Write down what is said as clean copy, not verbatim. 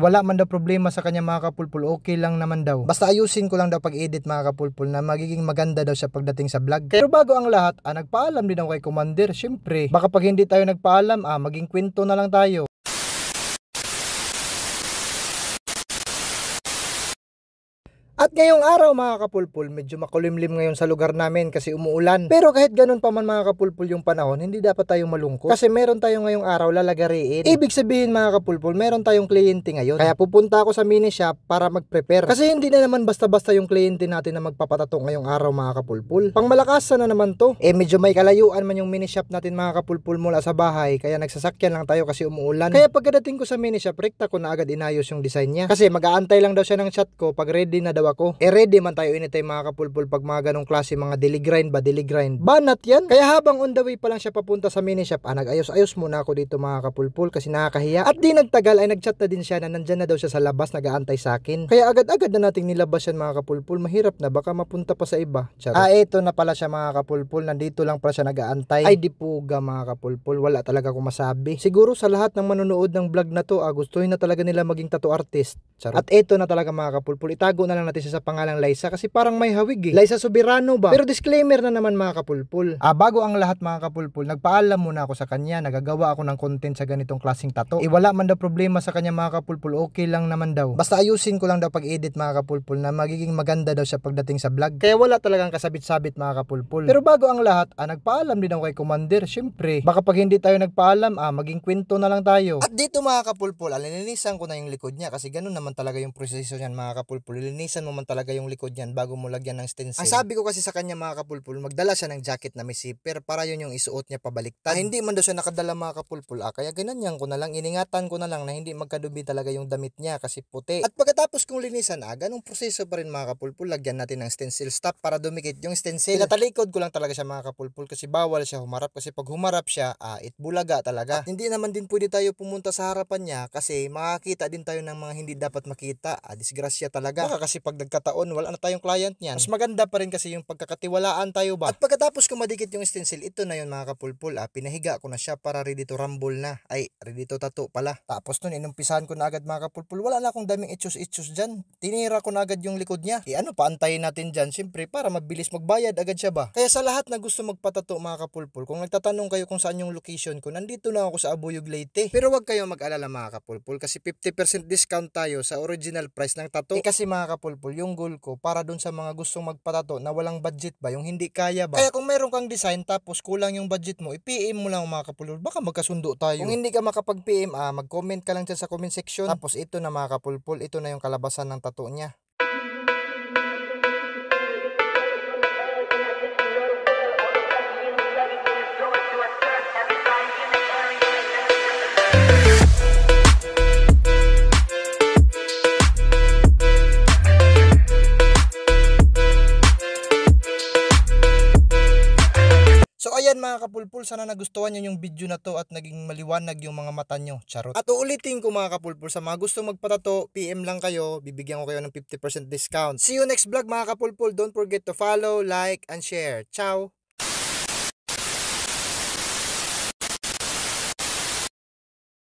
Wala man daw problema sa kanya mga kapulpul, okay lang naman daw. Basta ayusin ko lang daw pag-edit mga kapulpul na magiging maganda daw siya pagdating sa vlog. Pero bago ang lahat, nagpaalam din ako kay Commander. Syempre, baka pag hindi tayo nagpaalam, maging kwento na lang tayo. At ngayong araw mga kapulpul, medyo makulimlim ngayon sa lugar namin kasi umuulan. Pero kahit ganun pa man mga kapulpul yung panahon, hindi dapat tayong malungkot. Kasi meron tayong ngayong araw lalagariin. Ibig sabihin mga kapulpul, meron tayong kliyente ngayon. Kaya pupunta ako sa mini shop para mag-prepare. Kasi hindi na naman basta-basta yung kliyente natin na magpapatato ngayong araw mga kapulpul. Pangmalakasan na naman to. Medyo may kalayuan man yung mini shop natin mga kapulpul mula sa bahay. Kaya nagsasakyan lang tayo kasi umuulan. Kaya pagkadating ko sa mini shop, rekta ko na agad inayos yung design niya. Kasi mag-aantay lang daw siya ng chat ko pag ready na daw ako. Ready man tayo anytime mga kapulpul pag mga ganong klase mga daily grind. Banat yan. Kaya habang on the way pa lang siya papunta sa mini shop, nag-ayos-ayos muna ako dito mga kapulpul kasi nakakahiya. At di nagtagal ay nagchat na din siya na nandyan na daw siya sa labas nag-aantay sa akin. Kaya agad-agad na nating nilabas yan mga kapulpul. Mahirap na baka mapunta pa sa iba. Ito na pala siya mga kapulpul. Nandito lang pala siya nag-aantay. Ay di puga mga kapulpul. Wala talaga akong masabi. Siguro sa lahat ng manonood ng vlog na to, gustuhin na talaga nila maging tattoo artist. Charot. At ito na talaga mga kapulpul. Itago na lang natin siya sa pangalang Liza kasi parang may hawig Liza Soberano ba? Pero disclaimer na naman mga kapulpul. Bago ang lahat mga kapulpul, nagpaalam muna ako sa kanya. Nagagawa ako ng content sa ganitong klaseng tattoo. Wala man daw problema sa kanya mga kapulpul. Okay lang naman daw. Basta ayusin ko lang daw pag-edit mga kapulpul na magiging maganda daw siya pagdating sa vlog. Kaya wala talagang kasabit-sabit mga kapulpul. Pero bago ang lahat, nagpaalam din ako kay Commander. Syempre, baka pag hindi tayo nagpaalam, maging kwento na lang tayo. At dito mga kapulpul, linisan ko na yung likod niya kasi ganun naman talaga yung proseso niyan mga kapulpul. Linisan mo man talaga yung likod niyan bago mo lagyan ng stencil. Ang sabi ko kasi sa kanya mga kapulpul, magdala siya ng jacket na may zipper para yun yung isuot niya pabaliktad. Hindi man daw siya nakadala mga kapulpul, kaya ganyan ko na lang, iningatan ko na lang na hindi magkadubi talaga yung damit niya kasi puti. At pagkatapos kong linisan, ganung proseso pa rin mga kapulpul, lagyan natin ng stencil stop para dumikit yung stencil. Pinatalikod ko lang talaga siya mga kapulpul kasi bawal siya humarap kasi pag humarap siya, itbulaga talaga. At hindi naman din pwede tayo pumunta sa harapan niya kasi makakita din tayo ng mga hindi dapat makita. Disgrasya talaga. Baka kasi pag nagkataon, wala na tayong client niyan. Mas maganda pa rin kasi yung pagkakatiwalaan tayo ba. At pagkatapos ko madikit yung stencil, ito na yun mga kapulpul. Pinahiga ko na siya para ready to rumble na. Ay, ready to tattoo pala. Tapos nun, inumpisahan ko na agad mga kapulpul. Wala na akong daming itchos-itchos dyan. Tinira ko na agad yung likod niya. Paantayin natin dyan, siyempre, para mabilis magbayad agad siya ba. Kaya sa lahat na gusto magpatato mga kapulpul, kung nagtatanong kayo kung saan yung location ko, nandito na ako sa Abuyog, Leyte. Pero wag kayong mag-alala mga kapulpul kasi 50% discount tayo sa original price ng tattoo. Kasi mga kapulpul, yung goal ko para dun sa mga gustong magpatato na walang budget ba, yung hindi kaya ba. Kaya kung meron kang design tapos kulang yung budget mo, i-PM mo lang mga kapulpul, baka magkasundo tayo. Kung hindi ka makapag-PM, mag-comment ka lang dyan sa comment section. Tapos ito na mga kapulpul, ito na yung kalabasan ng tattoo niya. So ayan mga kapulpul, sana nagustuhan nyo yung video na to at naging maliwanag yung mga mata nyo. Charot. At uulitin ko mga kapulpul, sa mga gustong magpatato, PM lang kayo, bibigyan ko kayo ng 50% discount. See you next vlog mga kapulpul. Don't forget to follow, like, and share. Ciao!